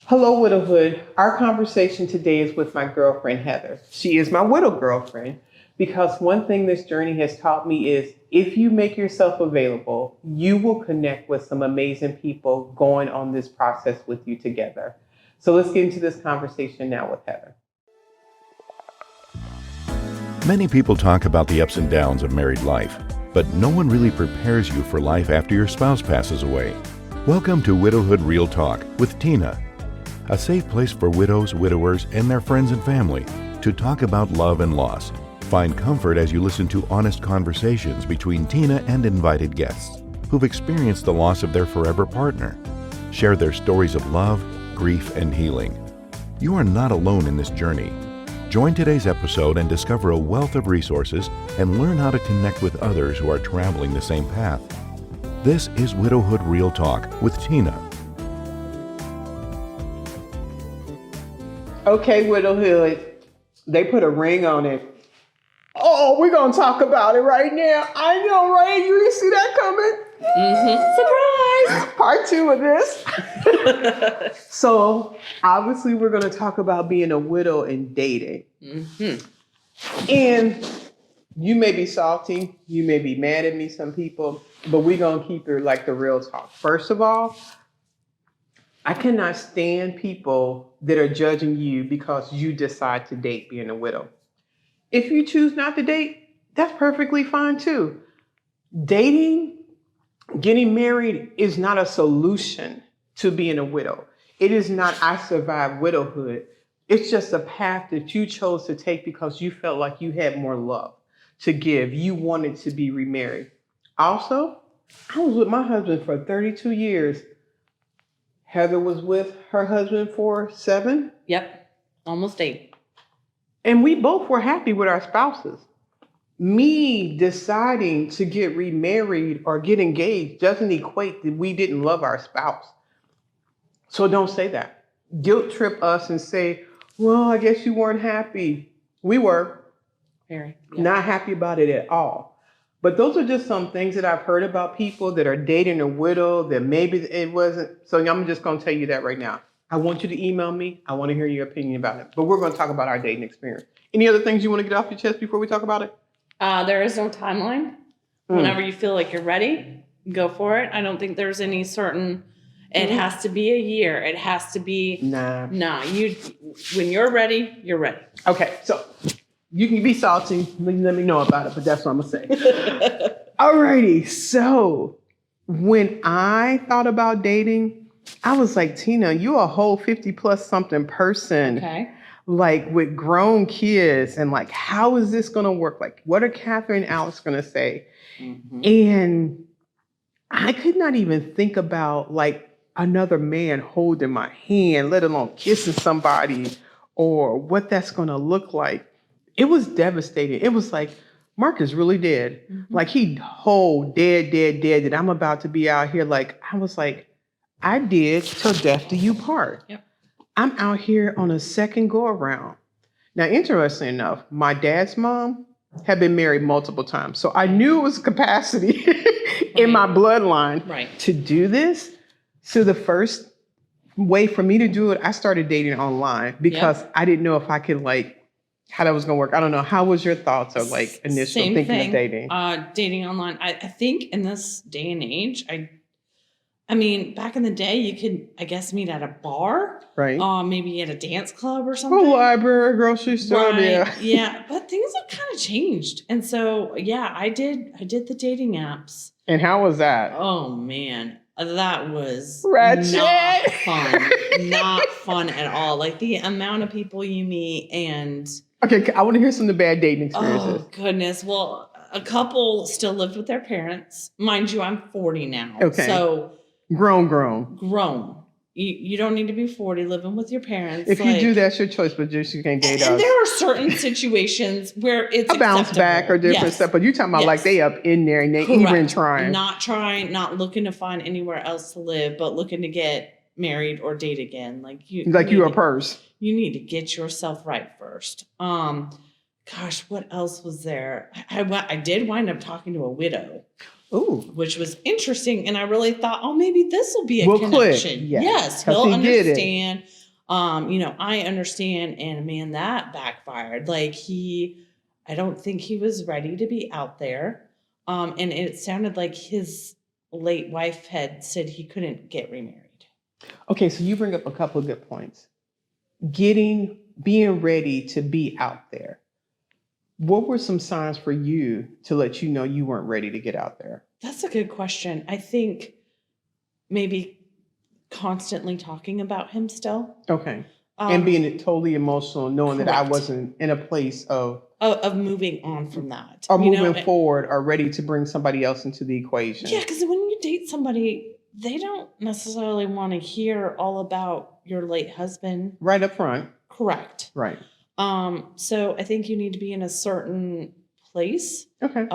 Hello, Widowhood. Our conversation today is with my girlfriend, Heather. She is my widow girlfriend because one thing this journey has taught me is if you make yourself available, you will connect with some amazing people going on this process with you together. So let's get into this conversation now with Heather. Many people talk about the ups and downs of married life, but no one really prepares you for life after your spouse passes away. Welcome to Widowhood Real Talk with Tina, a safe place for widows, widowers, and their friends and family to talk about love and loss. Find comfort as you listen to honest conversations between Tina and invited guests who've experienced the loss of their forever partner. Share their stories of love, grief, and healing. You are not alone in this journey. Join today's episode and discover a wealth of resources and learn how to connect with others who are traveling the same path. This is Widowhood Real Talk with Tina. Okay, Widowhood, they put a ring on it. Oh, we're going to talk about it right now. I know, right? You didn't see that coming? Surprise! Part 2 of this. So, obviously, we're going to talk about being a widow and dating. And you may be salty. You may be mad at me, some people. But we're going to keep it like the real talk. First of all, I cannot stand people that are judging you because you decide to date being a widow. If you choose not to date, that's perfectly fine too. Dating, getting married is not a solution to being a widow. It is not I survived widowhood. It's just a path that you chose to take because you felt like you had more love to give. You wanted to be remarried. Also, I was with my husband for 32 years. Heather was with her husband for 7. Yep, almost 8. And we both were happy with our spouses. Me deciding to get remarried or get engaged doesn't equate that we didn't love our spouse. So don't say that. Guilt trip us and say, well, I guess you weren't happy. We were. Very. Not happy about it at all. But those are just some things that I've heard about people that are dating a widow that maybe it wasn't. So I'm just going to tell you that right now. I want you to email me. I want to hear your opinion about it. But we're going to talk about our dating experience. Any other things you want to get off your chest before we talk about it? There is no timeline. Whenever you feel like you're ready, go for it. I don't think there's any certain, it has to be a year. It has to be, when you're ready, you're ready. Okay, so you can be salty. Let me know about it, but that's what I'm going to say. Alrighty, so when I thought about dating, I was like, Tina, you're a whole 50 plus something person. Okay. Like with grown kids and like, how is this going to work? Like, what are Catherine and Alex going to say? And I could not even think about like another man holding my hand, let alone kissing somebody or what that's going to look like. It was devastating. It was like, Mark is really dead. Like he whole dead, that I'm about to be out here. Like, I was like, I did till death do you part. Yep. I'm out here on a second go around. Now, interesting enough, my dad's mom had been married multiple times. So I knew it was capacity in my bloodline to do this. So the first way for me to do it, I started dating online because I didn't know if I could like, how that was going to work. I don't know. How was your thoughts of like initial thinking of dating? Dating online. I think in this day and age, I mean, back in the day, you could, I guess, meet at a bar. Right. Maybe at a dance club or something. Oh, library, grocery store. Right. Yeah. But things have kind of changed. And so, yeah, I did the dating apps. And how was that? Oh, man. That was Ratchet. Not fun. Not fun at all. Like the amount of people you meet and... Okay, I want to hear some of the bad dating experiences. Oh, goodness. Well, a couple still lived with their parents. Mind you, I'm 40 now. Okay. So... Grown. You don't need to be 40 living with your parents. If you do, that's your choice, but just you can't date us. And there are certain situations where it's a bounce back or different stuff, but you're talking about like they up in there and they even trying. Not looking to find anywhere else to live, but looking to get married or date again. Like you a purse. You need to get yourself right first. Gosh, what else was there? I did wind up talking to a widow. Ooh. which was interesting. And I really thought, oh, maybe this will be a We'll connection. click. Yes, 'Cause he'll he did it. understand. I understand. And man, that backfired. Like I don't think he was ready to be out there. And it sounded like his late wife had said he couldn't get remarried. Okay, so you bring up a couple of good points. Being ready to be out there. What were some signs for you to let you know you weren't ready to get out there? That's a good question. I think maybe constantly talking about him still. Okay. And being totally emotional, knowing that I correct. wasn't in a place of moving on from that. or moving forward or ready to bring somebody else into the equation. Yeah, because when you date somebody, they don't necessarily want to hear all about your late husband. Right up front. Correct. Right. So I think you need to be in a certain place. Okay.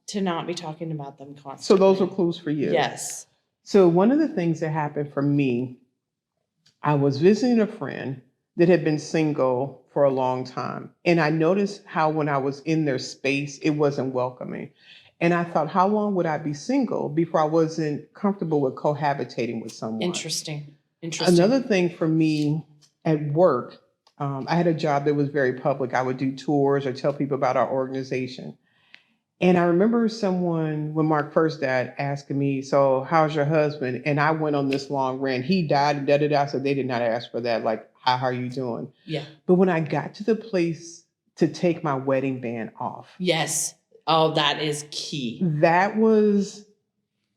To not be talking about them constantly. So those are clues for you. Yes. So one of the things that happened for me, I was visiting a friend that had been single for a long time. And I noticed how when I was in their space, it wasn't welcoming. And I thought, how long would I be single before I wasn't comfortable with cohabitating with someone? Interesting. Another thing for me at work, I had a job that was very public. I would do tours or tell people about our organization. And I remember someone, when Mark first died, asking me, so how's your husband? And I went on this long rant. He died, da-da-da. So they did not ask for that. Like, how are you doing? Yeah. But when I got to the place to take my wedding band off. Yes. Oh, that is key. That was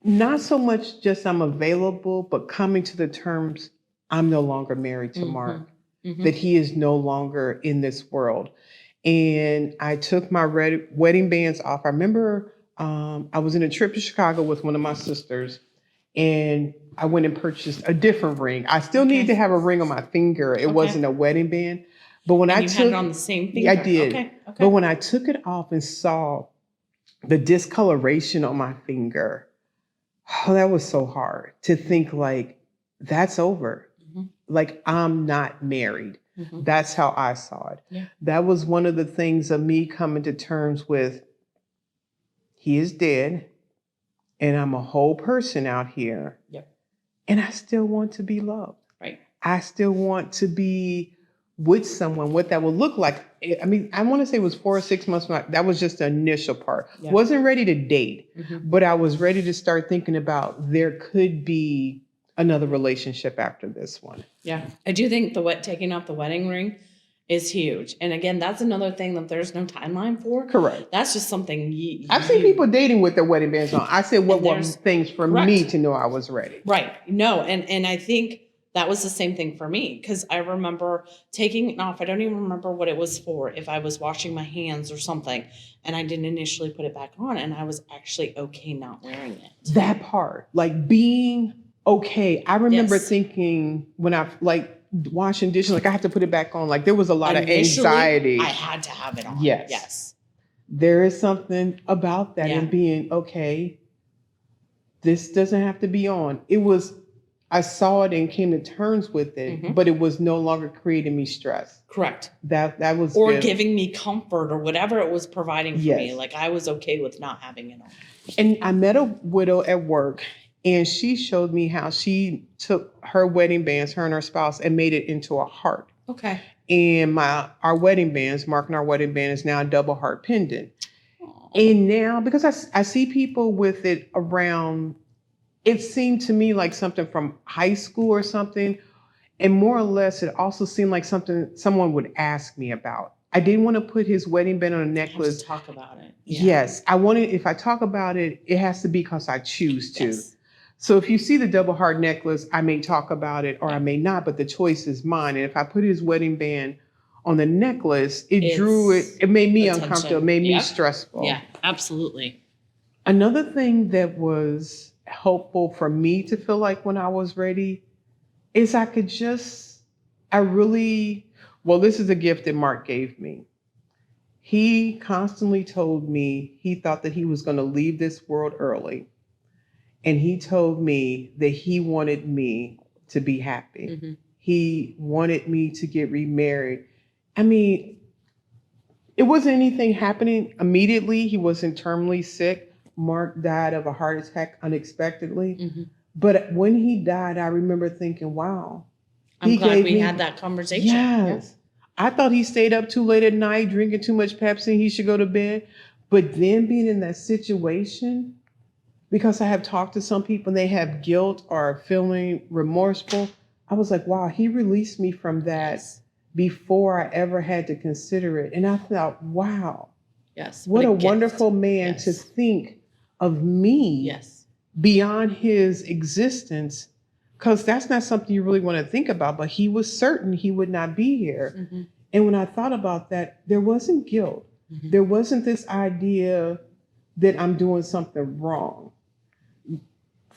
not so much just I'm available, but coming to the terms, I'm no longer married to Mark, that he is no longer in this world. And I took my wedding bands off. I remember I was in a trip to Chicago with one of my sisters, and I went and purchased a different ring. I still needed to have a ring on my finger. It wasn't a wedding band. But when you had it on the same finger? I did. Okay. But when I took it off and saw the discoloration on my finger, oh, that was so hard to think like, that's over. Like, I'm not married. That's how I saw it. Yeah. That was one of the things of me coming to terms with, he is dead and I'm a whole person out here. Yep. And I still want to be loved. Right. I still want to be with someone, what that would look like. I mean, I want to say it was 4 or 6 months. That was just the initial part. Yeah. Wasn't ready to date, but I was ready to start thinking about there could be another relationship after this one. Yeah. I do think taking off the wedding ring is huge. And again, that's another thing that there's no timeline for. Correct. That's just something I've seen people dating with their wedding bands on. I said, what were things for me to know I was ready? Right. No. And I think that was the same thing for me, because I remember taking it off. I don't even remember what it was for, if I was washing my hands or something, and I didn't initially put it back on, and I was actually okay not wearing it. That part, like being okay. I remember thinking when I washing dishes, like I have to put it back on. Like there was a lot of anxiety. I had to have it on. Yes. There is something about that and being okay. This doesn't have to be on. I saw it and came to terms with it, but it was no longer creating me stress. Correct. That was or giving me comfort or whatever it was providing for me. Like I was okay with not having it on. And I met a widow at work, and she showed me how she took her wedding bands, her and her spouse, and made it into a heart. Okay. And our wedding bands, Mark and our wedding band, is now a double heart pendant. Aww. And now, because I see people with it around, it seemed to me like something from high school or something. And more or less, it also seemed like something someone would ask me about. I didn't want to put his wedding band on a necklace. Talk about it. Yeah. Yes. I wanted, if I talk about it, it has to be because I choose to. Yes. So if you see the double heart necklace, I may talk about it or I may not, but the choice is mine. And if I put his wedding band on the necklace, it made me uncomfortable, it made me stressful. Yeah, absolutely. Another thing that was helpful for me to feel like when I was ready is this is a gift that Mark gave me. He constantly told me he thought that he was going to leave this world early. And he told me that he wanted me to be happy. He wanted me to get remarried. I mean, it wasn't anything happening immediately. He wasn't terminally sick, Mark died of a heart attack unexpectedly. Mm-hmm. But when he died, I remember thinking, wow. I'm glad we had that conversation. Yes. Yeah. I thought he stayed up too late at night, drinking too much Pepsi. He should go to bed. But then being in that situation, because I have talked to some people and they have guilt or feeling remorseful, I was like, wow, he released me from that before I ever had to consider it. And I thought, wow. Yes. What a wonderful man to think of me beyond his existence, because that's not something you really want to think about, but he was certain he would not be here. Mm-hmm. And when I thought about that, there wasn't guilt. Mm-hmm. There wasn't this idea that I'm doing something wrong.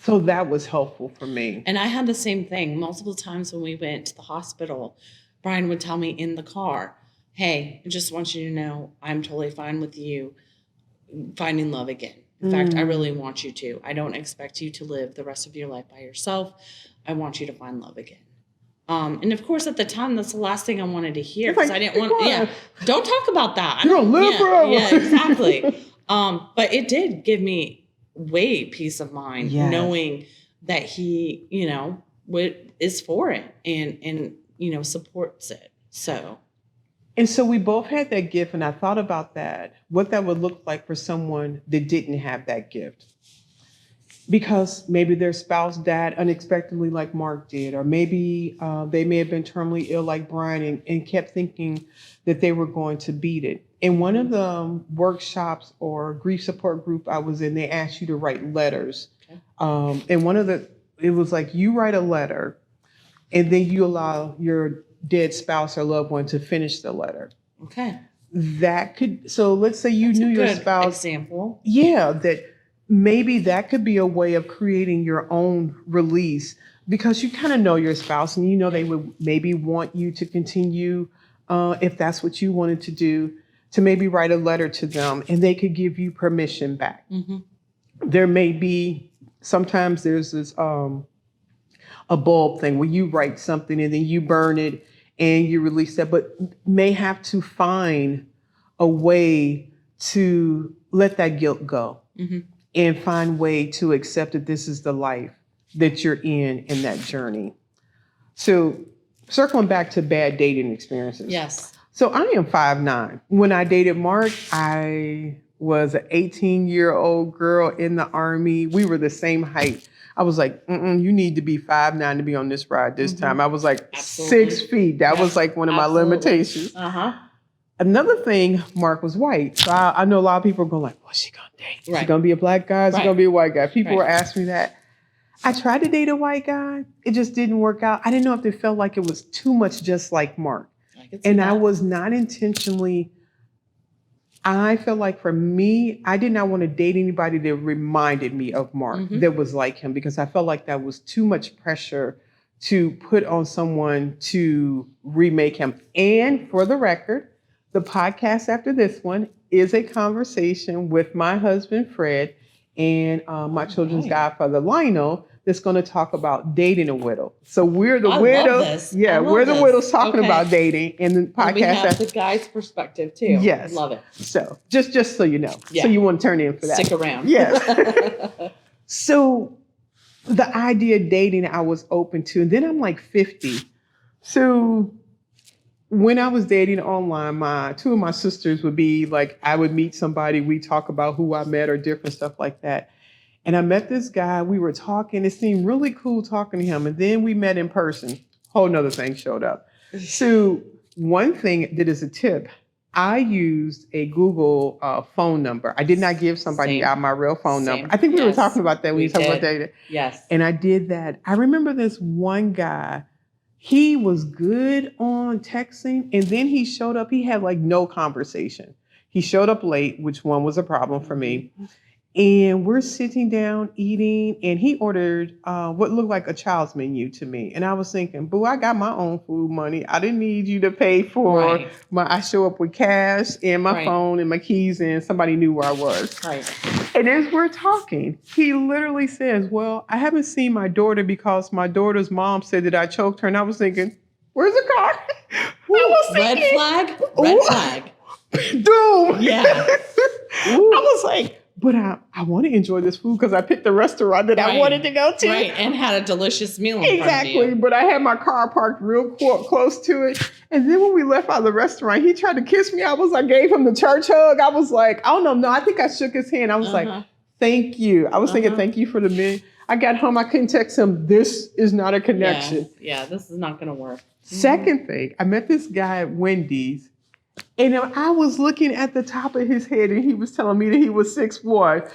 So that was helpful for me. And I had the same thing. Multiple times when we went to the hospital, Bryan would tell me in the car, hey, I just want you to know I'm totally fine with you finding love again. In fact, I really want you to. I don't expect you to live the rest of your life by yourself. I want you to find love again. And of course, at the time, that's the last thing I wanted to hear because I didn't want. Don't talk about that. You don't live forever. Yeah, exactly. But it did give me way peace of mind knowing that he, is for it and supports it. So. And so we both had that gift, and I thought about that, what that would look like for someone that didn't have that gift. Because maybe their spouse died unexpectedly like Mark did, or maybe they may have been terminally ill like Bryan and kept thinking that they were going to beat it. In one of the workshops or grief support group I was in, they asked you to write letters. Okay. And it was like you write a letter and then you allow your dead spouse or loved one to finish the letter. Okay. So let's say you knew your spouse. Example. Yeah, that maybe that could be a way of creating your own release because you kind of know your spouse and you know they would maybe want you to continue if that's what you wanted to do, to maybe write a letter to them and they could give you permission back. Mm-hmm. There may be, sometimes there's this a bulb thing where you write something and then you burn it and you release that, but may have to find a way to let that guilt go and find way to accept that this is the life that you're in that journey. So circling back to bad dating experiences. Yes. So I am 5'9". When I dated Mark, I was an 18-year-old girl in the Army. We were the same height. I was like, you need to be 5'9" to be on this ride this time. I was like 6 feet. That was like one of my limitations. Another thing, Mark was white. So I know a lot of people are going like, what's she going to date? Is she going to be a black guy? Is she going to be a white guy? People were asking me that. I tried to date a white guy. It just didn't work out. I didn't know if it felt like it was too much just like Mark. I was not intentionally, I felt like for me, I did not want to date anybody that reminded me of Mark, that was like him, because I felt like that was too much pressure to put on someone to remake him. And for the record, the podcast after this one is a conversation with my husband, Fred, and my children's godfather, Lionel, that's going to talk about dating a widow. So we're the widows. Yeah, we're the widows talking about dating in the podcast. And we have the guy's perspective too. Yes. Love it. So just so you know. Yeah. So you want to turn in for that. Stick around. Yes. So the idea of dating I was open to. And then I'm like 50. So when I was dating online, two of my sisters would be like, I would meet somebody, we talk about who I met or different stuff like that. And I met this guy, we were talking, it seemed really cool talking to him. And then we met in person, whole nother thing showed up. So one thing that is a tip, I used a Google phone number. I did not give somebody out my real phone number. I think we were talking about that when you talked about dating. Yes. And I did that. I remember this one guy, he was good on texting, and then he showed up, he had like no conversation. He showed up late, which one was a problem for me. And we're sitting down eating, and he ordered what looked like a child's menu to me. And I was thinking, boo, I got my own food money. I didn't need you to pay for I show up with cash and my phone and my keys, and somebody knew where I was. Right. And as we're talking, he literally says, well, I haven't seen my daughter because my daughter's mom said that I choked her. And I was thinking, where's the car? Red flag? Red flag. Doom. Yeah. I was like, but I want to enjoy this food because I picked the restaurant that I wanted to go to. Right, and had a delicious meal in Exactly. front of you. But I had my car parked real close to it. And then when we left out of the restaurant, he tried to kiss me. I gave him the church hug. I was like, oh, no, I think I shook his hand. I was like, thank you. I was thinking, thank you for the meal. I got home, I couldn't text him, this is not a connection. Yeah, this is not going to work. Second thing, I met this guy at Wendy's, and I was looking at the top of his head, and he was telling me that he was 6'1".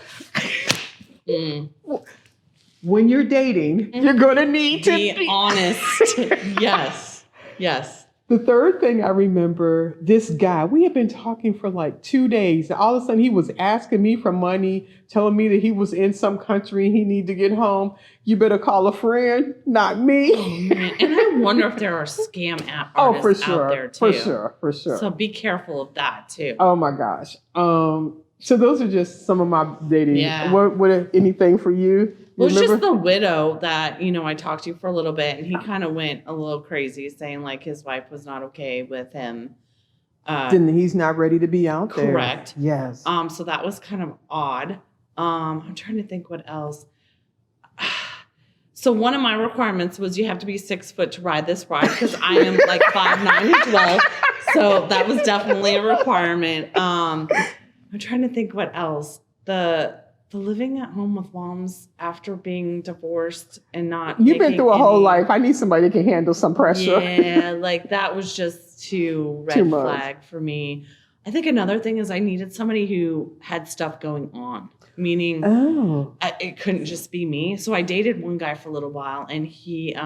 When you're dating, you're going to need to be honest. Yes. The third thing I remember, this guy, we had been talking for like 2 days. And all of a sudden, he was asking me for money, telling me that he was in some country and he needed to get home. You better call a friend, not me. Oh, man. And I wonder if there are scam app artists out there too. For sure. So be careful of that too. Oh my gosh. So those are just some of my dating. Yeah. What anything for you? Well, it's just the widow that, I talked to for a little bit, and he kind of went a little crazy saying like his wife was not okay with him. Then he's not ready to be out there. Correct. Yes. So that was kind of odd. I'm trying to think what else. So one of my requirements was you have to be 6 foot to ride this ride because I am like 5'9" and 12. So that was definitely a requirement. I'm trying to think what else. The living at home with moms after being divorced and not. You've been through a whole life. I need somebody that can handle some pressure. Yeah, like that was just too red flag for me. I think another thing is I needed somebody who had stuff going on, meaning it couldn't just be me. So I dated one guy for a little while, and he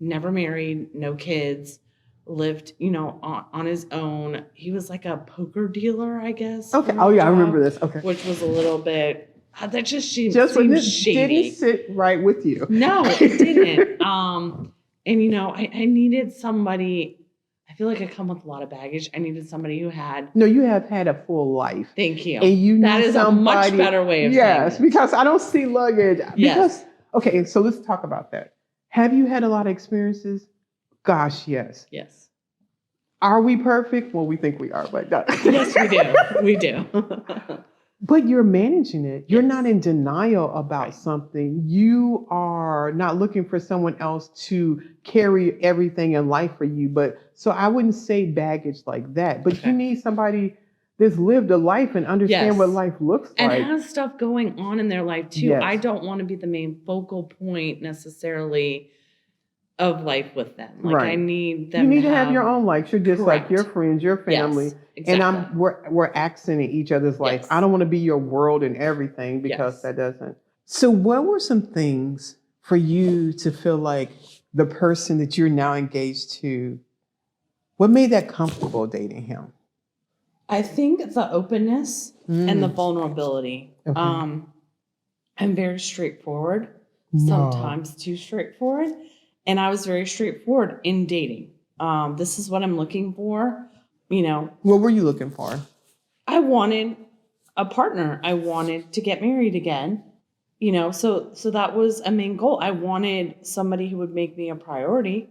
never married, no kids, lived, on his own. He was like a poker dealer, I guess. Okay. Oh yeah, I remember this. Okay. Which was a little bit. That just seemed Didn't shady. sit right with you. No, it didn't. And I needed somebody. I feel like I come with a lot of baggage. I needed somebody who had. No, you have had a full life. Thank you. And you that is somebody, a much better way of saying it. Because I don't see luggage. Yes. Okay, so let's talk about that. Have you had a lot of experiences? Gosh, yes. Yes. Are we perfect? Well, we think we are, but no. Yes, we do. We do. But you're managing it. You're not in denial about something. You are not looking for someone else to carry everything in life for you. But so I wouldn't say baggage like that. But you need somebody that's lived a life and understand what life looks like. And has stuff going on in their life too. Yes. I don't want to be the main focal point necessarily of life with them. Like I need them. You need to have your own life. You're just like your friends, your family. Yes, exactly. And we're accenting each other's life. I don't want to be your world and everything because that doesn't. So what were some things for you to feel like the person that you're now engaged to, what made that comfortable dating him? I think the openness and the vulnerability. Okay. I'm very straightforward, sometimes too straightforward. And I was very straightforward in dating. This is what I'm looking for, What were you looking for? I wanted a partner. I wanted to get married again, so that was a main goal. I wanted somebody who would make me a priority.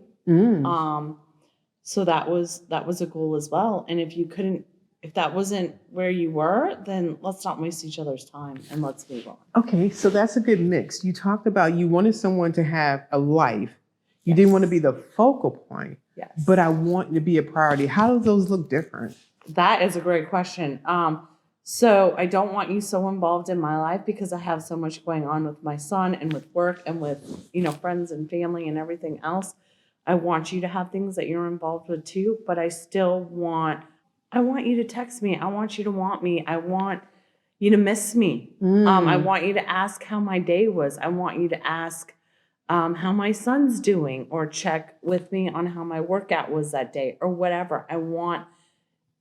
So that was a goal as well. And if that wasn't where you were, then let's not waste each other's time and let's move on. Okay, so that's a good mix. You talked about you wanted someone to have a life. You didn't want to be the focal point. Yes. But I want you to be a priority. How do those look different? That is a great question. So I don't want you so involved in my life because I have so much going on with my son and with work and with, friends and family and everything else. I want you to have things that you're involved with too, but I still want you to text me. I want you to want me. I want you to miss me. I want you to ask how my day was. I want you to ask how my son's doing, or check with me on how my workout was that day, or whatever. I want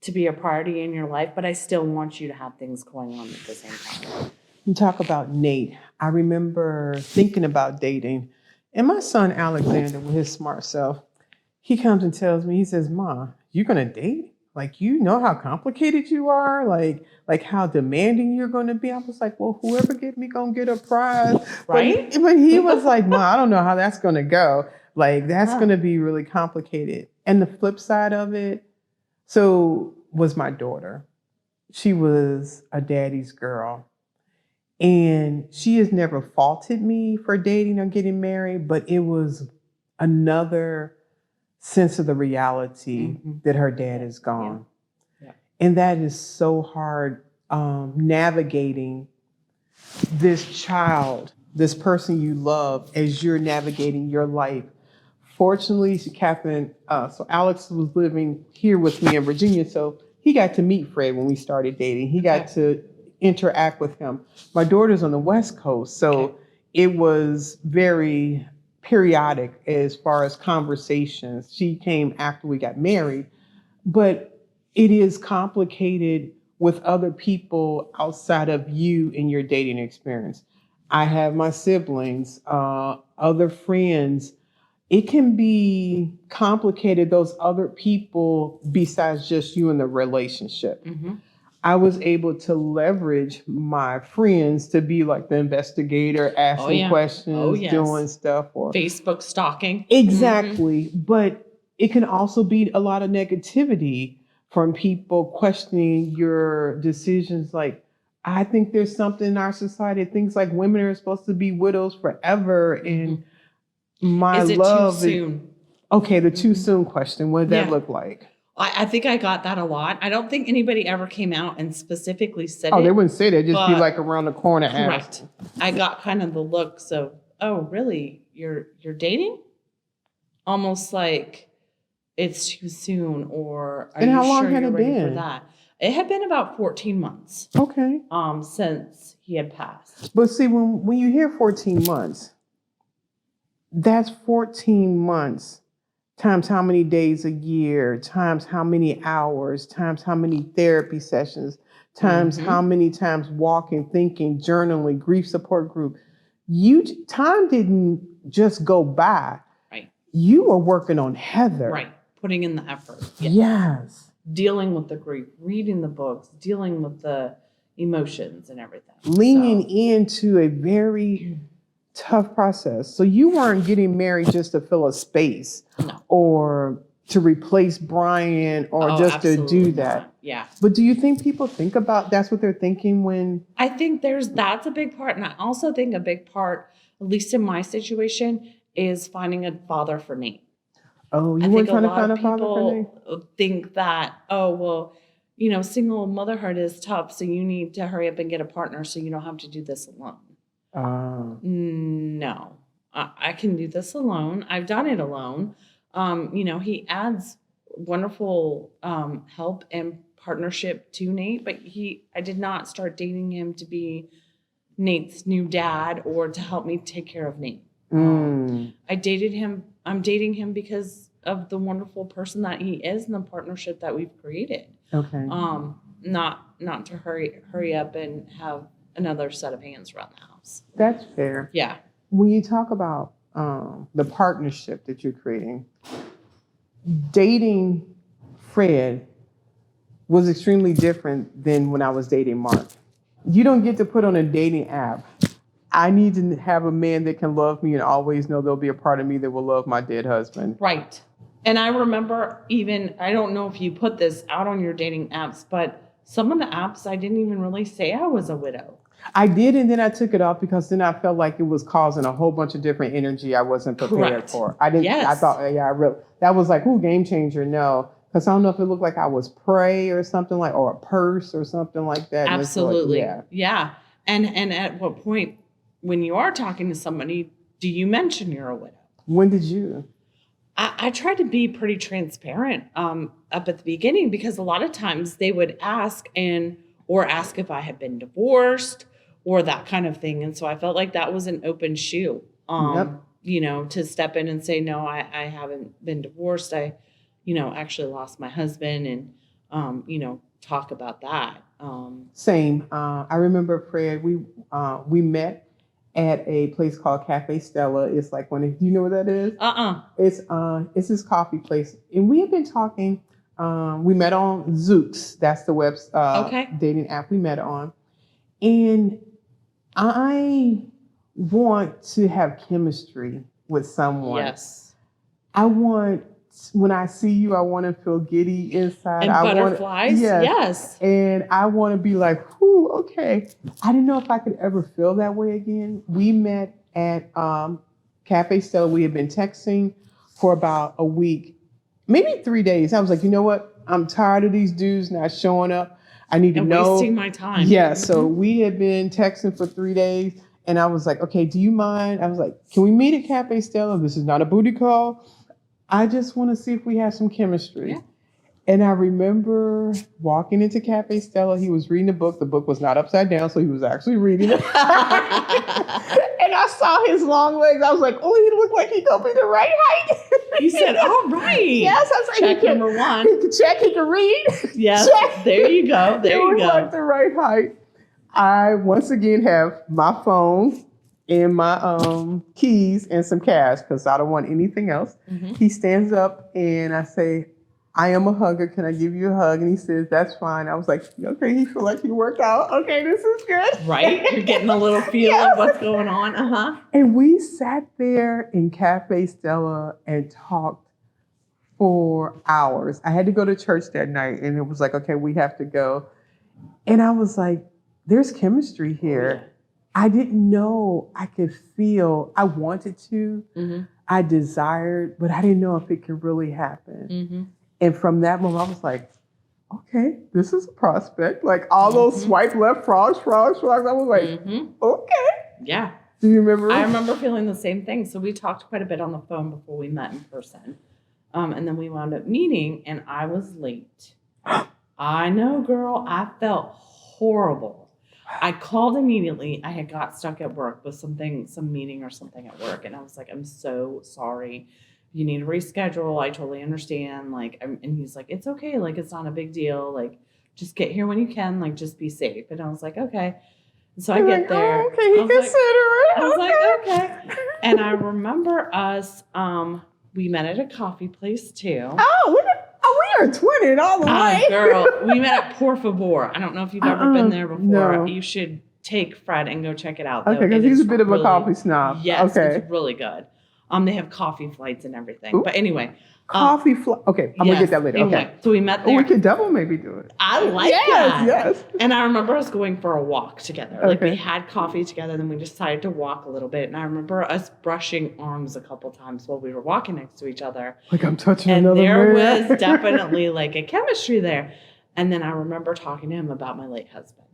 to be a priority in your life, but I still want you to have things going on at the same time. You talk about Nate. I remember thinking about dating, and my son Alexander, with his smart self, he comes and tells me, he says, "Ma, you're gonna date? Like, you know how complicated you are, like how demanding you're going to be." I was like, well, whoever get me going to get a prize. Right. But he was like, "Ma, I don't know how that's going to go. Like, that's going to be really complicated." And the flip side of it, so was my daughter. She was a daddy's girl. And she has never faulted me for dating or getting married, but it was another sense of the reality that her dad is gone. Yeah. And that is so hard, navigating this child, this person you love, as you're navigating your life. Fortunately, Catherine, so Alex was living here with me in Virginia, so he got to meet Fred when we started dating. He got to interact with him. My daughter's on the West Coast, so it was very periodic as far as conversations. She came after we got married, but it is complicated with other people outside of you in your dating experience. I have my siblings, other friends. It can be complicated, those other people besides just you in the relationship. I was able to leverage my friends to be like the investigator, asking questions, doing stuff, or Facebook stalking. Exactly. But it can also be a lot of negativity from people questioning your decisions. Like, I think there's something in our society, things like women are supposed to be widows forever. And my Is it love too soon? Okay, the too soon question. What did that look like? I think I got that a lot. I don't think anybody ever came out and specifically said it. Oh, they wouldn't say that. Just be like around the corner. Correct. I got kind of the looks of, oh, really? You're dating? Almost like it's too soon, or are and how you long sure had you're it ready been? for that? It had been about 14 months. Okay. Since he had passed. But see, when you hear 14 months, that's 14 months times how many days a year, times how many hours, times how many therapy sessions, times how many times walking, thinking, journaling, grief support group. Time didn't just go by. Right. You were working on Heather. Right. Putting in the effort. Yes. Dealing with the grief, reading the books, dealing with the emotions and everything. Leaning into a very tough process. So you weren't getting married just to fill a space, or to replace Bryan, or just to do that. Not. Yeah. But do you think people think about that's what they're thinking when? I think that's a big part. And I also think a big part, at least in my situation, is finding a father for Nate. Oh, you weren't trying to find a father for Nate? People think that, oh, well, single motherhood is tough, so you need to hurry up and get a partner so you don't have to do this alone. No, I can do this alone. I've done it alone. He adds wonderful help and partnership to Nate, but I did not start dating him to be Nate's new dad or to help me take care of Nate. I dated him. I'm dating him because of the wonderful person that he is and the partnership that we've created. Okay. Not to hurry up and have another set of hands around the house. That's fair. Yeah. When you talk about the partnership that you're creating, dating Fred was extremely different than when I was dating Mark. You don't get to put on a dating app, I need to have a man that can love me and always know there'll be a part of me that will love my dead husband. Right. And I remember I don't know if you put this out on your dating apps, but some of the apps, I didn't even really say I was a widow. I did, and then I took it off because then I felt like it was causing a whole bunch of different energy I wasn't prepared for. I didn't. Yes. I thought, that was like, game changer. No, because I don't know if it looked like I was prey or something like, or a purse or something like that. Absolutely. Yeah. And at what point, when you are talking to somebody, do you mention you're a widow? When did you? I tried to be pretty transparent up at the beginning, because a lot of times they would ask ask if I had been divorced or that kind of thing. And so I felt like that was an open shoe, to step in and say, no, I haven't been divorced. I, actually lost my husband, and, talk about that. Same. I remember, Fred, we met at a place called Cafe Stella. It's like do you know what that is? It's this coffee place. And we had been talking, we met on Zooks. That's the web dating app we met on. And I want to have chemistry with someone. Yes. I want when I see you, I want to feel giddy inside. And butterflies. Yes. And I want to be like, whoo, okay. I didn't know if I could ever feel that way again. We met at Cafe Stella. We had been texting for about a week, maybe 3 days. I was like, you know what? I'm tired of these dudes not showing up. I need to know. Wasting my time. Yeah. So we had been texting for 3 days. And I was like, okay, do you mind? I was like, can we meet at Cafe Stella? This is not a booty call. I just want to see if we have some chemistry. Yeah. And I remember walking into Cafe Stella. He was reading a book. The book was not upside down, so he was actually reading it. And I saw his long legs. I was like, oh, he looked like he could be the right height. You said, all right. Yes, I was like, check number one. He can check, he can read. Yes, check. there you go. There you go. Like the right height. I once again have my phone and my keys and some cash because I don't want anything else. Mm-hmm. He stands up and I say, I am a hugger. Can I give you a hug? And he says, that's fine. I was like, okay, he feel like he worked out. Okay, this is good. Right? You're getting a little feel of what's going on. Uh-huh. And we sat there in Cafe Stella and talked for hours. I had to go to church that night and it was like, okay, we have to go. And I was like, there's chemistry here. Yeah. I didn't know I could feel, I wanted to, mm-hmm. I desired, but I didn't know if it could really happen. Mm-hmm. And from that moment, I was like, okay, this is a prospect. Like all mm-hmm. those swipe left frogs. I was like, mm-hmm. okay. Yeah. Do you remember? I remember feeling the same thing. So we talked quite a bit on the phone before we met in person. And then we wound up meeting and I was late. I know, girl, I felt horrible. I called immediately. I had got stuck at work with some meeting or something at work. And I was like, I'm so sorry. You need to reschedule. I totally understand. And he's like, it's okay. Like, it's not a big deal. Like, just get here when you can. Like, just be safe. And I was like, okay. And so I get there. Oh, okay, I was like, okay. And I remember us, we met at a coffee place too. We are twinning all the way. Girl, we met at Por Favor. I don't know if you've ever been there before. No. You should take Fred and go check it out. Though. Okay, because he's a bit of a coffee snob. Yes, okay. It's really good. They have coffee flights and everything. Ooh. But anyway. Okay, I'm going to get that later. Anyway, okay. So we met there. Oh, we could double maybe do it. I like that. Yes. And I remember us going for a walk together. Like we had coffee together, then we decided to walk a little bit. And I remember us brushing arms a couple times while we were walking next to each other. Like I'm touching and another man. And there was definitely like a chemistry there. And then I remember talking to him about my late husband.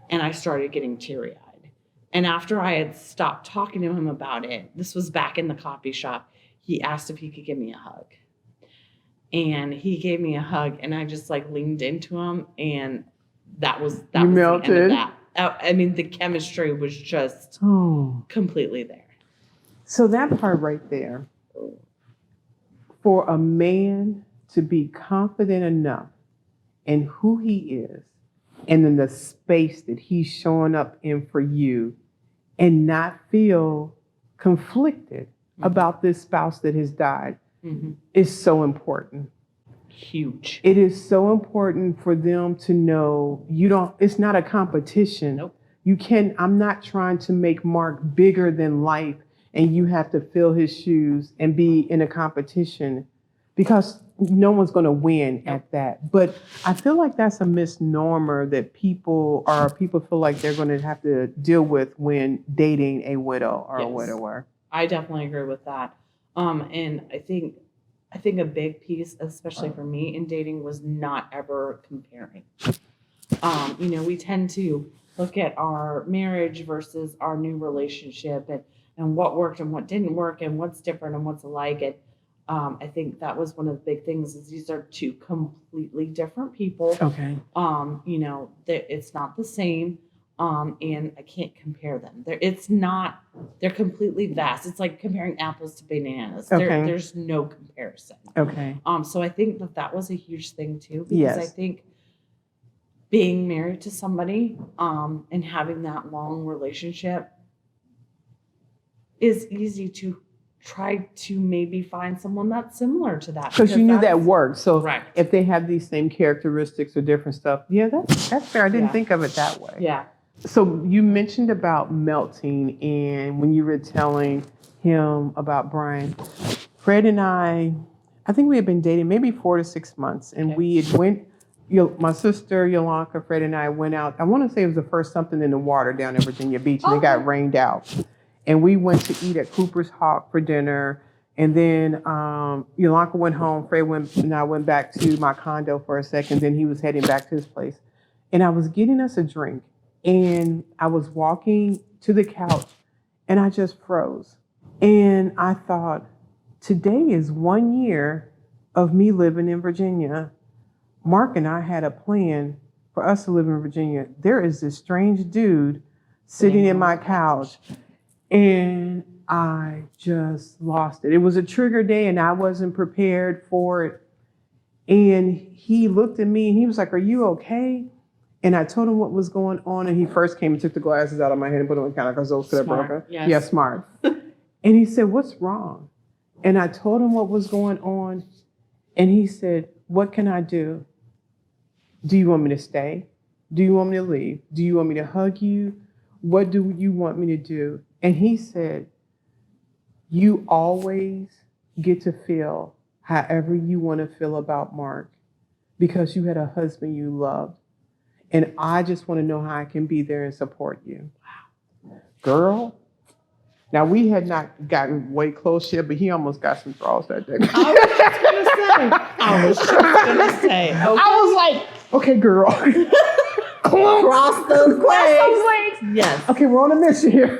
And I started getting teary-eyed. And after I had stopped talking to him about it, this was back in the coffee shop, he asked if he could give me a hug. And he gave me a hug, and I just like leaned into him, and that was the end of that. I mean, the chemistry was just completely there. So that part right there, for a man to be confident enough in who he is, and in the space that he's showing up in for you, and not feel conflicted mm-hmm. about this spouse that has died. Mm-hmm. Is so important. Huge. It is so important for them to know it's not a competition. Nope. I'm not trying to make Mark bigger than life and you have to fill his shoes and be in a competition because no one's going to win at that. But I feel like that's a misnomer that people feel like they're going to have to deal with when dating a widow or a widower. I definitely agree with that. And I think a big piece, especially for me in dating, was not ever comparing. We tend to look at our marriage versus our new relationship and what worked and what didn't work and what's different and what's alike. And I think that was one of the big things is these are two completely different people. Okay. It's not the same. And I can't compare them. They're completely vast. It's like comparing apples to bananas. Okay. There's no comparison. Okay. So I think that was a huge thing too, because I think being married to somebody, and having that long relationship is easy to try to maybe find someone that's similar to that. Because you knew that worked. So correct. If they have these same characteristics or different stuff, that's fair. I didn't think of it that way. Yeah. So you mentioned about melting, and when you were telling him about Bryan, Fred and I I think we had been dating maybe 4 to 6 months, and we had my sister Yolanda, Fred, and I went out. I want to say it was the first something in the water down at Virginia Beach, and it got rained out. And we went to eat at Cooper's Hawk for dinner. And then Yolanda went home. Fred and I went back to my condo for a second. Then he was heading back to his place. And I was getting us a drink. And I was walking to the couch, and I just froze. And I thought, today is 1 year of me living in Virginia. Mark and I had a plan for us to live in Virginia. There is this strange dude sitting in my couch, and I just lost it. It was a trigger day, and I wasn't prepared for it. And he looked at me, and he was like, "Are you okay?" And I told him what was going on, and he first came and took the glasses out of my head and put them on the counter because those could have broken. Yes. Yeah, smart. And he said, "What's wrong?" And I told him what was going on, and he said, "What can I do? Do you want me to stay? Do you want me to leave? Do you want me to hug you? What do you want me to do?" And he said, "You always get to feel however you want to feel about Mark because you had a husband you loved. And I just want to know how I can be there and support you." Wow. Girl. Now, we had not gotten way close yet, but he almost got some draws that day. I was just gonna say. Okay. I was like, "Okay, girl." Cross those legs. Yes. Okay, we're on a mission here.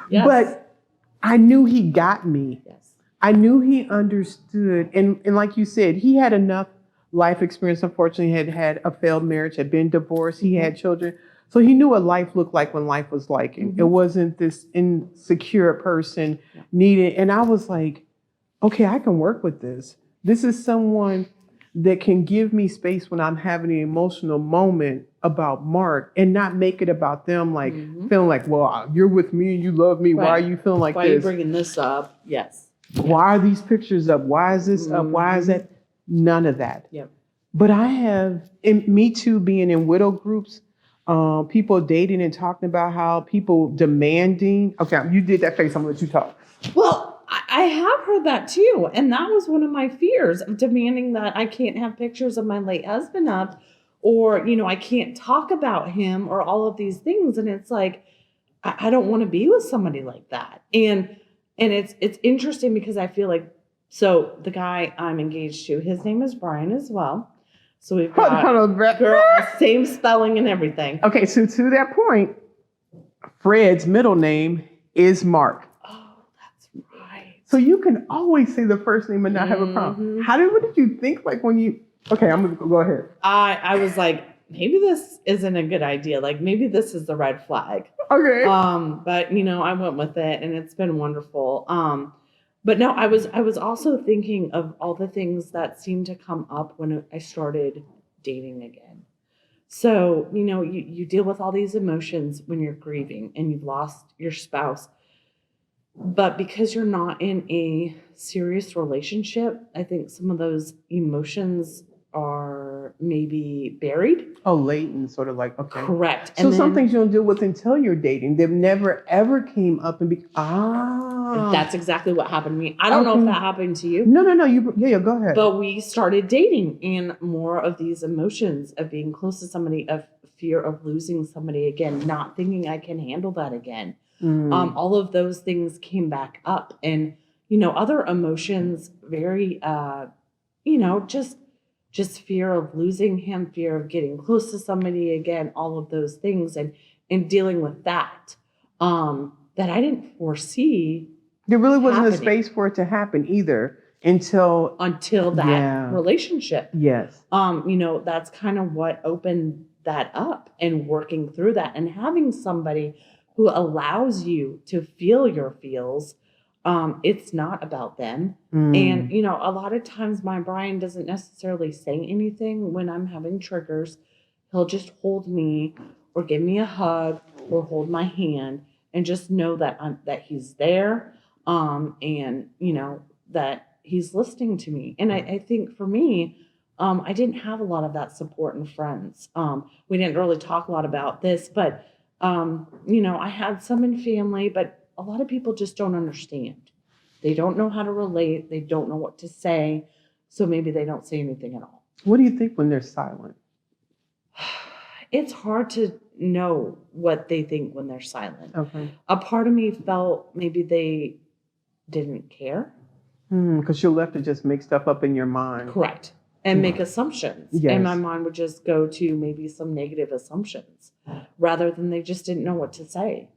Yes. But I knew he got me. Yes. I knew he understood. And like you said, he had enough life experience. Unfortunately, had a failed marriage, had been divorced. He had children. So he knew what life looked like when life was like. Mm-hmm. It wasn't this insecure person needed. And I was like, okay, I can work with this. This is someone that can give me space when I'm having an emotional moment about Mark and not make it about them, like feeling like, well, you're with me and you love me. Right. Why are you feeling like Why this? Why are you bringing this up? Yes. Why are these pictures up? Why is this up? Why is that? None of that. Yep. But I have, me too, being in widow groups, people dating and talking about how people demanding. Okay, you did that face. I'm gonna let you talk. Well, I have heard that too. And that was one of my fears of demanding that I can't have pictures of my late husband up, or, I can't talk about him or all of these things. And it's like, I don't want to be with somebody like that. And it's interesting because I feel like, so the guy I'm engaged to, his name is Bryan as well. So we've got girl, same spelling and everything. Okay, so to that point, Fred's middle name is Mark. Oh, that's right. So you can always say the first name and not have a problem. What did you think like when you, okay, I'm going to go ahead. I was like, maybe this isn't a good idea. Like maybe this is the red flag. Okay. But I went with it and it's been wonderful. But no, I was also thinking of all the things that seemed to come up when I started dating again. So, you deal with all these emotions when you're grieving and you've lost your spouse. But because you're not in a serious relationship, I think some of those emotions are maybe buried. Oh, latent, sort of like, okay. Correct. So some things you don't deal with until you're dating. They've never, ever came up and That's exactly what happened to me. I don't know if that happened to you. No. Yeah, go ahead. But we started dating and more of these emotions of being close to somebody, of fear of losing somebody again, not thinking I can handle that again. All of those things came back up, and, other emotions, very, just fear of losing him, fear of getting close to somebody again, all of those things, and dealing with that, that I didn't foresee. There really wasn't a space for it to happen either until that relationship. Yes. That's kind of what opened that up, and working through that and having somebody who allows you to feel your feels. It's not about them. And, a lot of times my Bryan doesn't necessarily say anything when I'm having triggers. He'll just hold me or give me a hug or hold my hand and just know that that he's there. And that he's listening to me. And I think for me, I didn't have a lot of that support in friends. We didn't really talk a lot about this, but, I had some in family, but a lot of people just don't understand. They don't know how to relate. They don't know what to say. So maybe they don't say anything at all. What do you think when they're silent? It's hard to know what they think when they're silent. Okay. A part of me felt maybe they didn't care. Because you're left to just make stuff up in your mind. Correct. And make assumptions. Yes. And my mind would just go to maybe some negative assumptions rather than they just didn't know what to say.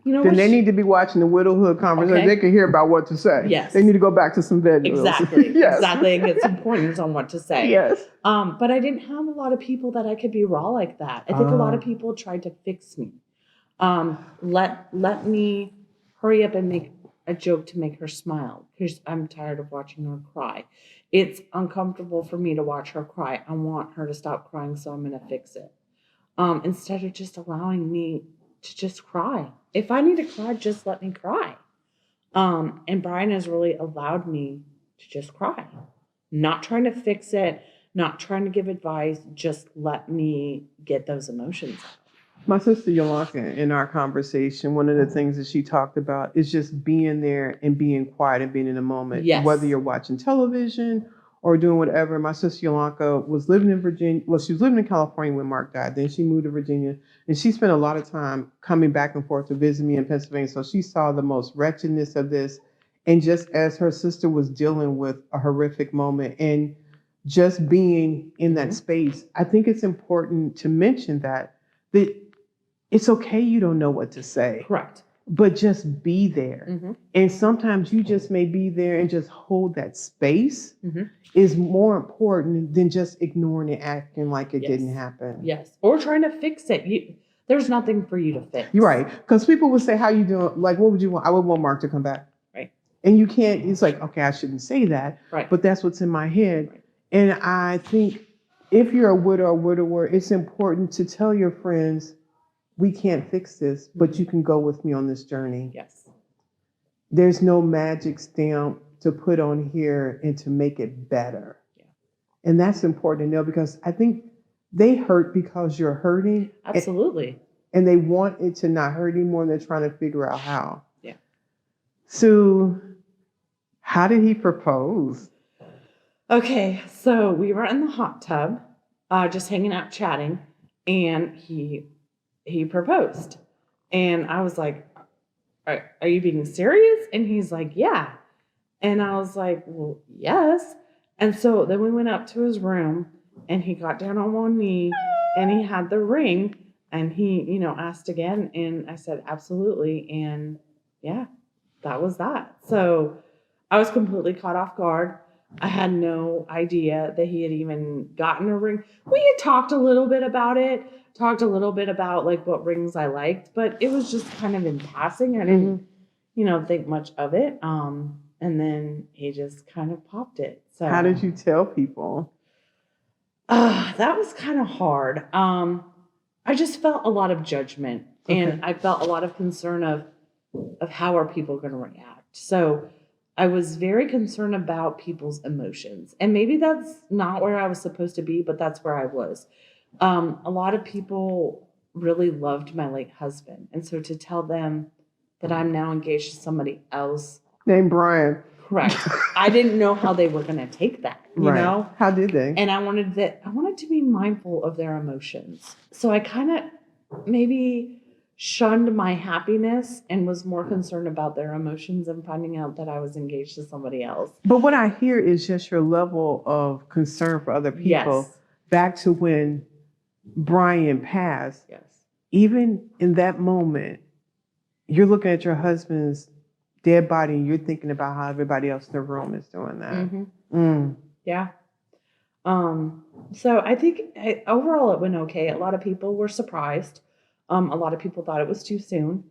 Then they need to be watching the Widowhood conversation. Okay. They can hear about what to say. Yes. They need to go back to some videos. Exactly. Yes. Exactly. And get some pointers on what to say. Yes. But I didn't have a lot of people that I could be raw like that. I think a lot of people tried to fix me. Let me hurry up and make a joke to make her smile because I'm tired of watching her cry. It's uncomfortable for me to watch her cry. I want her to stop crying, so I'm going to fix it. Instead of just allowing me to just cry. If I need to cry, just let me cry. And Bryan has really allowed me to just cry. Not trying to fix it, not trying to give advice, just let me get those emotions out. My sister Yolanda, in our conversation, one of the things that she talked about is just being there and being quiet and being in the moment. Yes. Whether you're watching television or doing whatever. My sister Yolanda was living in Virginia. Well, she was living in California when Mark died. Then she moved to Virginia. And she spent a lot of time coming back and forth to visit me in Pennsylvania. So she saw the most wretchedness of this. And just as her sister was dealing with a horrific moment and just being in that space, I think it's important to mention that it's okay you don't know what to say. Correct. But just be there. Mm-hmm. And sometimes you just may be there and just hold that space Mm-hmm. is more important than just ignoring it, acting like it Yes. didn't happen. Yes. Or trying to fix it. There's nothing for you to fix. You're right. Because people would say, how you doing? Like, what would you want? I would want Mark to come back. Right. And you can't, it's like, okay, I shouldn't say that. Right. But that's what's in my head. Right. And I think if you're a widow or widower, it's important to tell your friends, we can't fix this, but you can go with me on this journey. Yes. There's no magic stamp to put on here and to make it better. Yeah. And that's important to know because I think they hurt because you're hurting. Absolutely. And they want it to not hurt anymore and they're trying to figure out how. Yeah. So how did he propose? Okay, so we were in the hot tub, just hanging out, chatting, and he proposed. And I was like, are you being serious? And he's like, yeah. And I was like, well, yes. And so then we went up to his room and he got down on one knee and he had the ring and he, asked again. And I said, absolutely. And yeah, that was that. So I was completely caught off guard. I had no idea that he had even gotten a ring. We had talked a little bit about it, like what rings I liked, but it was just kind of in passing. I didn't, think much of it. And then he just kind of popped it. So how did you tell people? That was kind of hard. I just felt a lot of judgment and I felt a lot of concern of how are people going to react. So I was very concerned about people's emotions. And maybe that's not where I was supposed to be, but that's where I was. A lot of people really loved my late husband. And so to tell them that I'm now engaged to somebody else. Named Bryan. Correct. I didn't know how they were going to take that, you know? How did they? And I wanted to be mindful of their emotions. So I kind of maybe shunned my happiness and was more concerned about their emotions and finding out that I was engaged to somebody else. But what I hear is just your level of concern for other people. Yes. Back to when Bryan passed. Yes. Even in that moment, you're looking at your husband's dead body and you're thinking about how everybody else in the room is doing that. Mm-hmm. Yeah. So I think overall it went okay. A lot of people were surprised. A lot of people thought it was too soon,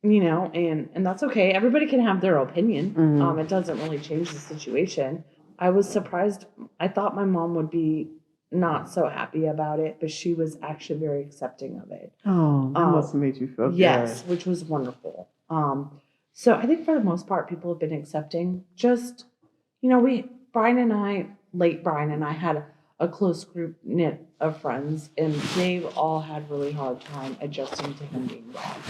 and that's okay. Everybody can have their opinion. Mm-hmm. It doesn't really change the situation. I was surprised. I thought my mom would be not so happy about it, but she was actually very accepting of it. Oh, that must have made you feel good. Yes, which was wonderful. So I think for the most part, people have been accepting. Just, late Bryan and I had a close group knit of friends, and they've all had really hard time adjusting to him being gone,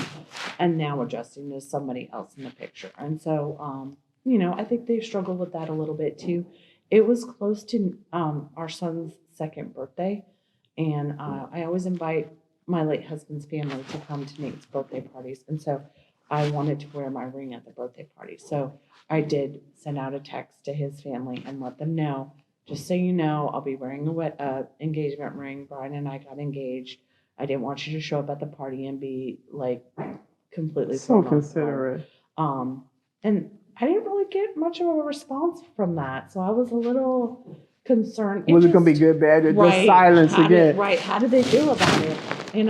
and now adjusting to somebody else in the picture. And so, I think they struggle with that a little bit too. It was close to our son's second birthday, and I always invite my late husband's family to come to Nate's birthday parties, and so I wanted to wear my ring at the birthday party. So I did send out a text to his family and let them know, just so you know, I'll be wearing a engagement ring. Bryan and I got engaged. I didn't want you to show up at the party and be like completely So thrown off guard. considerate. And I didn't really get much of a response from that, so I was a little concerned. Was it going to be good, bad, or just silence again? How did they feel about it? And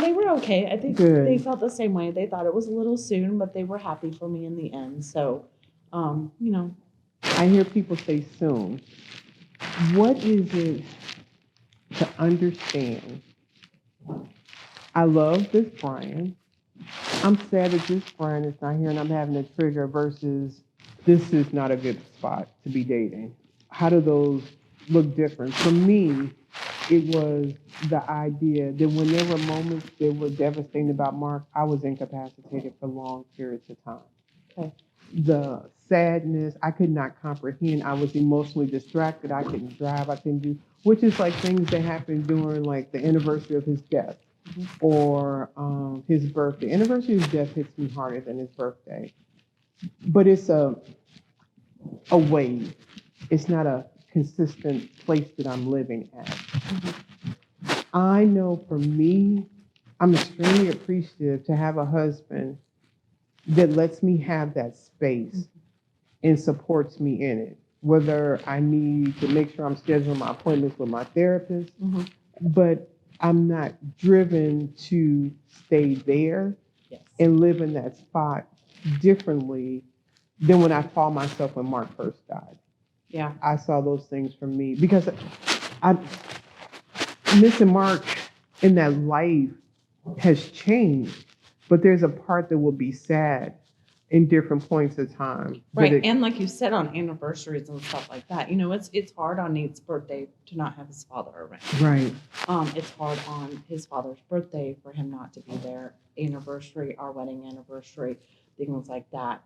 they were okay. I think Good. they felt the same way. They thought it was a little soon, but they were happy for me in the end. So, I hear people say soon. What is it to understand? I love this Bryan. I'm sad that this Bryan is not here and I'm having a trigger versus this is not a good spot to be dating. How do those look different? For me, it was the idea that when there were moments that were devastating about Mark, I was incapacitated for long periods of time. Okay. The sadness, I could not comprehend. I was emotionally distracted. I couldn't drive. I couldn't do, which is like things that happened during like the anniversary of his death. Or his birthday. Anniversary of his death hits me harder than his birthday. But it's a wave. It's not a consistent place that I'm living at. I know for me, I'm extremely appreciative to have a husband that lets me have that space and supports me in it. Whether I need to make sure I'm scheduling my appointments with my therapist, but I'm not driven to stay there and live in that spot differently than when I saw myself when Mark first died. Yeah. I saw those things for me because I missing Mark in that life has changed, but there's a part that will be sad in different points of time. Right. And like you said, on anniversaries and stuff like that, it's hard on Nate's birthday to not have his father around. Right. It's hard on his father's birthday for him not to be there. Anniversary, our wedding anniversary, things like that.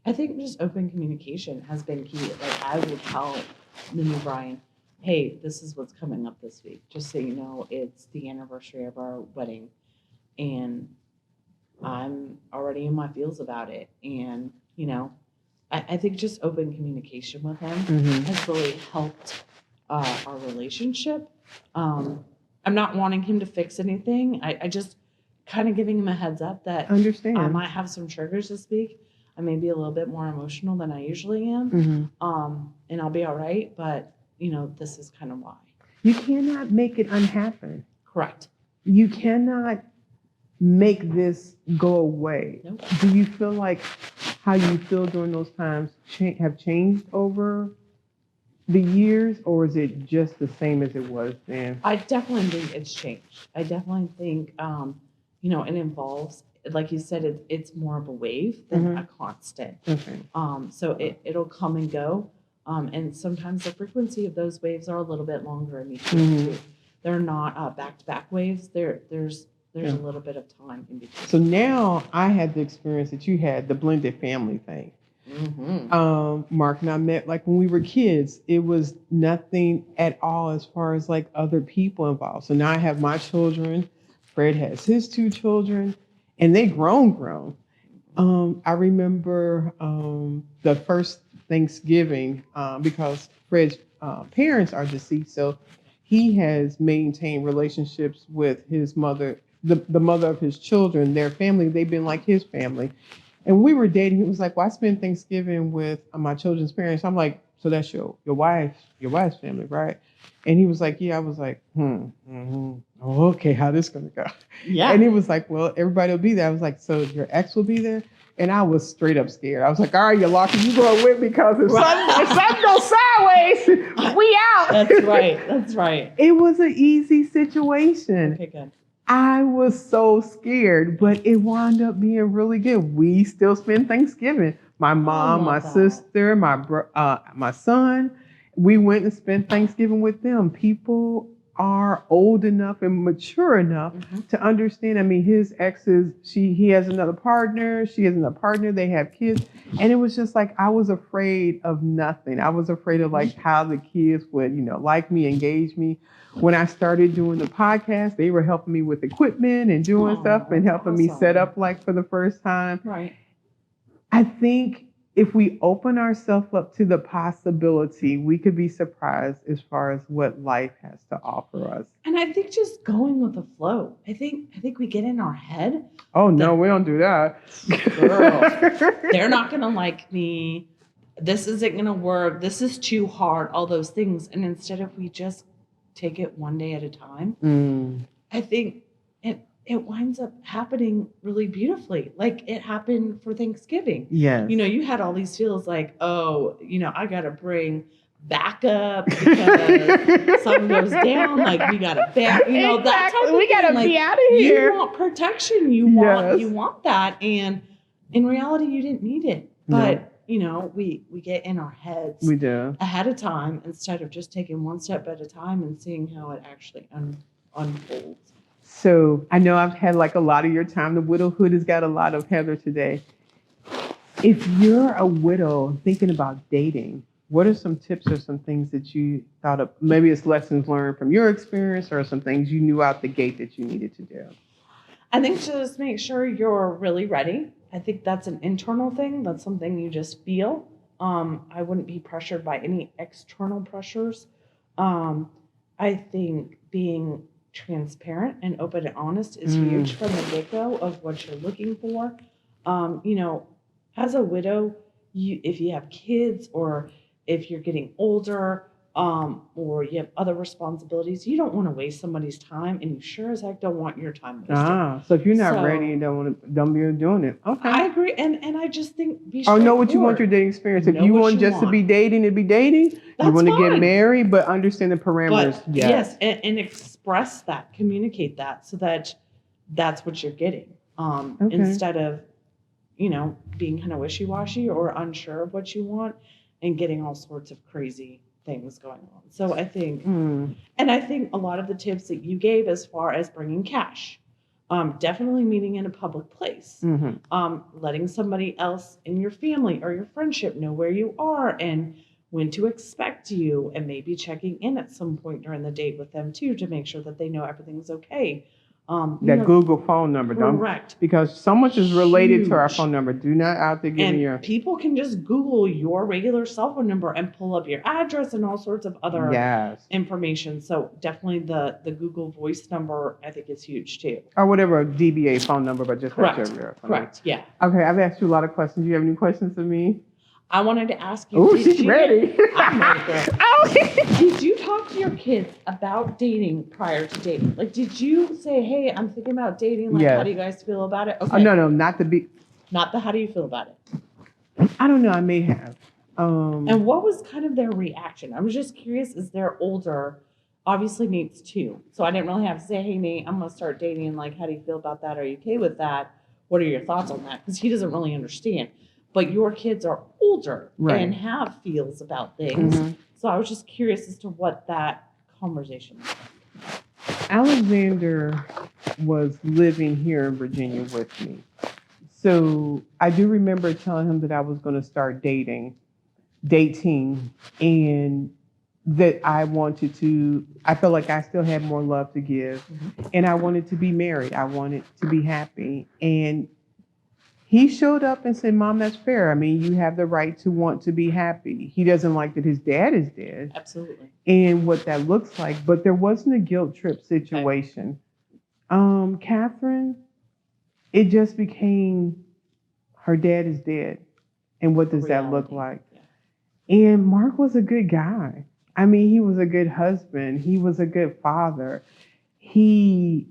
I think just open communication has been key. Like I will tell the new Bryan, hey, this is what's coming up this week. Just so you know, it's the anniversary of our wedding. And I'm already in my feels about it. And, I think just open communication with him has really helped our relationship. I'm not wanting him to fix anything. I just kind of giving him a heads up that Understand. I might have some triggers this week. I may be a little bit more emotional than I usually am. And I'll be all right. But, this is kind of why. You cannot make it unhappen. Correct. You cannot make this go away. Nope. Do you feel like how you feel during those times have changed over the years, or is it just the same as it was then? I definitely think it's changed. I definitely think, it involves, like you said, it's more of a wave than a constant. Okay. So it'll come and go. And sometimes the frequency of those waves are a little bit longer in between too. They're not back-to-back waves. There's a little bit of time in between. So now I had the experience that you had, the blended family thing. Mark and I met like when we were kids. It was nothing at all as far as like other people involved. So now I have my children. Fred has his 2 children, and they grown. I remember the first Thanksgiving because Fred's parents are deceased, so he has maintained relationships with his mother, the mother of his children, their family. They've been like his family. And we were dating. He was like, well, I spend Thanksgiving with my children's parents. I'm like, so that's your wife's family, right? And he was like, yeah. I was like, oh, okay, how this gonna go? Yeah. And he was like, well, everybody will be there. I was like, so your ex will be there? And I was straight up scared. I was like, all right, you're locking, you going with me because if something goes sideways, we out. That's right. It was an easy situation. Okay, good. I was so scared, but it wound up being really good. We still spend Thanksgiving. My mom, my sister, my son, we went and spent Thanksgiving with them. People are old enough and mature enough to understand. I mean, his exes, he has another partner, she has another partner, they have kids. And it was just like, I was afraid of nothing. I was afraid of like how the kids would, like me, engage me. When I started doing the podcast, they were helping me with equipment and doing stuff and helping me set up like for the first time. Right. I think if we open ourselves up to the possibility, we could be surprised as far as what life has to offer us. And I think just going with the flow. I think we get in our head. Oh no, we don't do that. Girl, they're not gonna like me. This isn't gonna work. This is too hard. All those things. And instead of we just take it one day at a time, I think it winds up happening really beautifully. Like it happened for Thanksgiving. Yes. You had all these feels like, oh, I got to bring backup because something goes down. Like we got to back, that type of we got to thing. be out of here. You want protection. You want that. And in reality, you didn't need it. But, we get in our heads we do ahead of time instead of just taking one step at a time and seeing how it actually unfolds. So I know I've had like a lot of your time. The Widowhood has got a lot of Heather today. If you're a widow thinking about dating, what are some tips or some things that you thought of? Maybe it's lessons learned from your experience or some things you knew out the gate that you needed to do. I think just make sure you're really ready. I think that's an internal thing. That's something you just feel. I wouldn't be pressured by any external pressures. I think being transparent and open and honest is huge from the get-go of what you're looking for. As a widow, if you have kids or if you're getting older, or you have other responsibilities, you don't want to waste somebody's time, and you sure as heck don't want your time wasted. So if you're not ready and don't be doing it. Okay. I agree, and I just think be know what you want your dating experience. If you want just to be dating to be dating, that's you want to fine. Get married, but understand the parameters. But, yes, and express that, communicate that, so that that's what you're getting. Instead of, being kind of wishy-washy or unsure of what you want and getting all sorts of crazy things going on. So I think, and I think a lot of the tips that you gave as far as bringing cash, definitely meeting in a public place, letting somebody else in your family or your friendship know where you are and when to expect you, and maybe checking in at some point during the date with them too, to make sure that they know everything's okay. Google phone number, correct? Because so much is related to our phone number. Do not out there give me your. People can just Google your regular cell phone number and pull up your address and all sorts of other information. So definitely the Google Voice number, I think, is huge too. Or whatever DBA phone number, but just correct. Correct. Yeah. Okay, I've asked you a lot of questions. Do you have any questions for me? I wanted to ask you. Oh, she's ready. I'm ready. Did you talk to your kids about dating prior to dating? Like, did you say, "Hey, I'm thinking about dating. Like, how do you guys feel about it?" Okay. Oh, no, not the Not the. How do you feel about it? I don't know. I may have. And what was kind of their reaction? I was just curious. Is they're older? Obviously, Nate's 2, so I didn't really have to say, "Hey, Nate, I'm gonna start dating. Like, how do you feel about that? Are you okay with that? What are your thoughts on that?" Because he doesn't really understand. But your kids are older and have feels about things. So I was just curious as to what that conversation was like. Alexander was living here in Virginia with me. So I do remember telling him that I was going to start dating, and that I felt like I still had more love to give, and I wanted to be married. I wanted to be happy. And he showed up and said, "Mom, that's fair. I mean, you have the right to want to be happy." He doesn't like that his dad is dead. Absolutely. And what that looks like, but there wasn't a guilt trip situation. Catherine, it just became her dad is dead. And what does that look like? Yeah. And Mark was a good guy. I mean, he was a good husband. He was a good father. The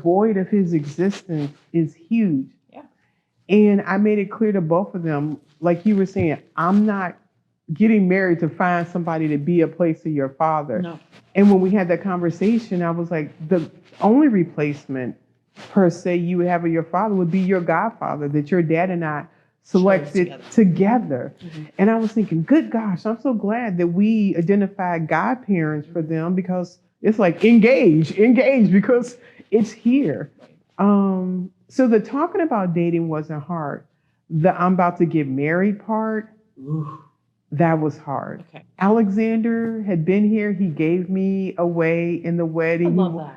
void of his existence is huge. And I made it clear to both of them, like you were saying, I'm not getting married to find somebody to be a place of your father. No. And when we had that conversation, I was like, the only replacement per se you would have of your father would be your godfather that your dad and I selected together. And I was thinking, good gosh, I'm so glad that we identified godparents for them, because It's like engage because it's here. So the talking about dating wasn't hard. The I'm about to get married part, ooh, that was hard. Okay. Alexander had been here. He gave me away in the wedding. I love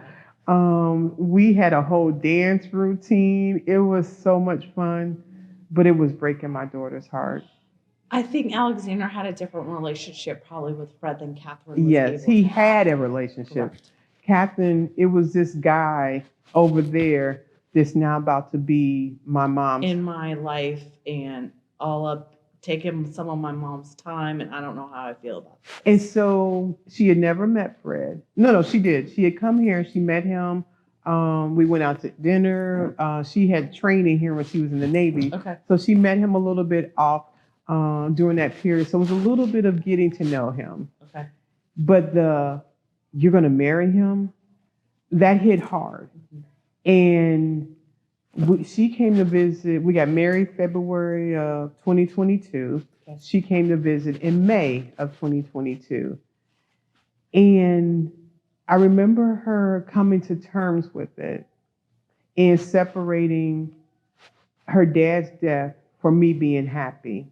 that. We had a whole dance routine. It was so much fun, but it was breaking my daughter's heart. I think Alexander had a different relationship probably with Fred than Catherine was Yes, able he to had have. a relationship. Correct. Catherine, it was this guy over there that's now about to be my mom's. In my life and all up taking some of my mom's time, and I don't know how I feel about it. And so she had never met Fred. No, she did. She had come here. She met him. We went out to dinner. She had training here when she was in the Navy. Okay. So she met him a little bit off during that period. So it was a little bit of getting to know him. Okay. But you're going to marry him, that hit hard. And she came to visit. We got married February of 2022. Okay. She came to visit in May of 2022. And I remember her coming to terms with it and separating her dad's death for me being happy.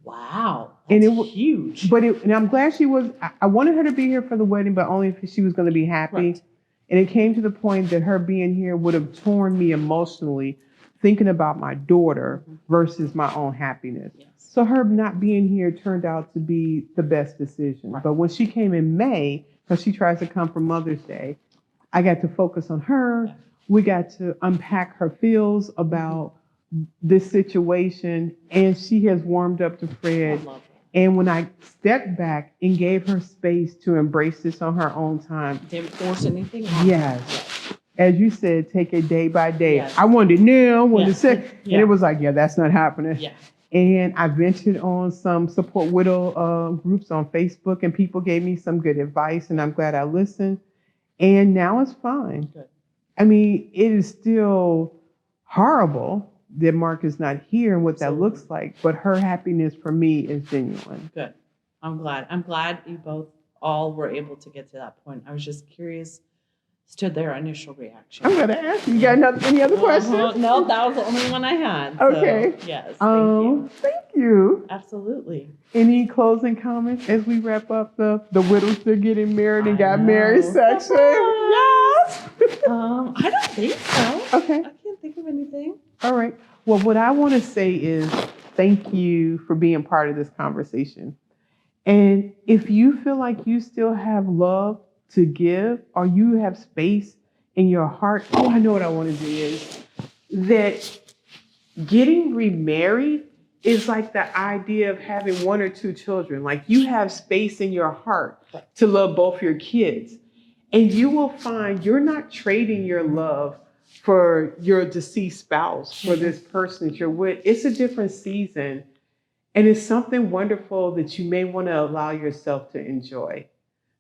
Wow. And That's it was huge. And I'm glad she was. I wanted her to be here for the wedding, but only if she was going to be happy. Right. And it came to the point that her being here would have torn me emotionally, thinking about my daughter versus my own happiness. Yes. So her not being here turned out to be the best decision. Right. But when she came in May, because she tries to come for Mother's Day, I got to focus on her. Yeah. We got to unpack her feels about this situation, and she has warmed up to I Fred. love it. And when I stepped back and gave her space to embrace this on her own time, Didn't force anything on her. yes, as you said, take it day by day. Yes. I wanted it now, I wanted Yeah. to say, Yeah. and it was like, yeah, that's not happening. Yeah. And I ventured on some support widow groups on Facebook, and people gave me some good advice, and I'm glad I listened. And now it's fine. Good. I mean, it is still horrible that Mark is not here and what Absolutely. that looks like, but her happiness for me is genuine. Good. I'm glad you both all were able to get to that point. I was just curious as to their initial reaction. I'm going to ask you, you got any other questions? No, that was the only one I had. So, Okay. yes. Thank you. Thank you. Absolutely. Any closing comments as we wrap up the widows that are getting married and I got know. married section? Yes. I don't think so. Okay. I can't think of anything. All right. Well, what I want to say is thank you for being part of this conversation. And if you feel like you still have love to give, or you have space in your heart, I know what I want to do is that getting remarried is like the idea of having one or two children. Like you have space in your heart to love both your kids. And you will find you're not trading your love for your deceased spouse, for this person that you're with. It's a different season. And it's something wonderful that you may want to allow yourself to enjoy.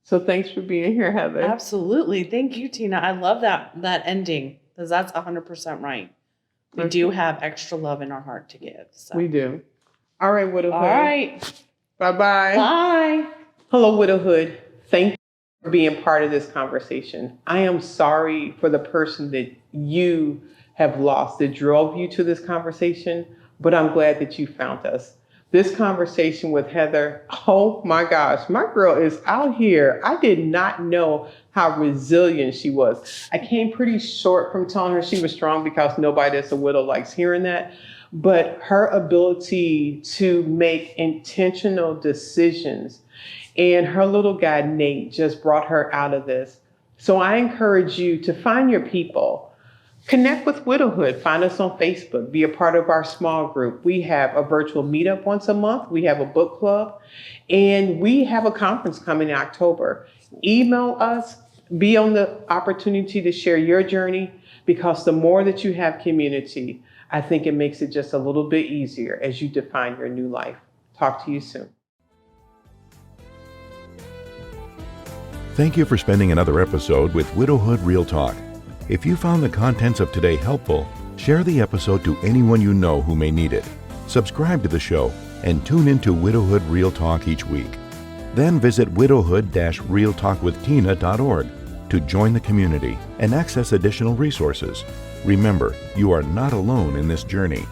So thanks for being here, Heather. Absolutely. Thank you, Tina. I love that ending because that's 100% right. We do have extra love in our heart to give. So. We do. All right, Widowhood. All right. Bye-bye. Bye. Hello, Widowhood. Thank you for being part of this conversation. I am sorry for the person that you have lost that drove you to this conversation, but I'm glad that you found us. This conversation with Heather, oh my gosh, my girl is out here. I did not know how resilient she was. I came pretty short from telling her she was strong because nobody that's a widow likes hearing that. But her ability to make intentional decisions, and her little guy, Nate, just brought her out of this. So I encourage you to find your people. Connect with Widowhood. Find us on Facebook. Be a part of our small group. We have a virtual meetup once a month. We have a book club. And we have a conference coming in October. Email us. Be on the opportunity to share your journey, because the more that you have community, I think it makes it just a little bit easier as you define your new life. Talk to you soon. Thank you for spending another episode with Widowhood Real Talk. If you found the contents of today helpful, share the episode to anyone you know who may need it. Subscribe to the show and tune into Widowhood Real Talk each week. Then visit widowhood-realtalkwithtina.org to join the community and access additional resources. Remember, you are not alone in this journey.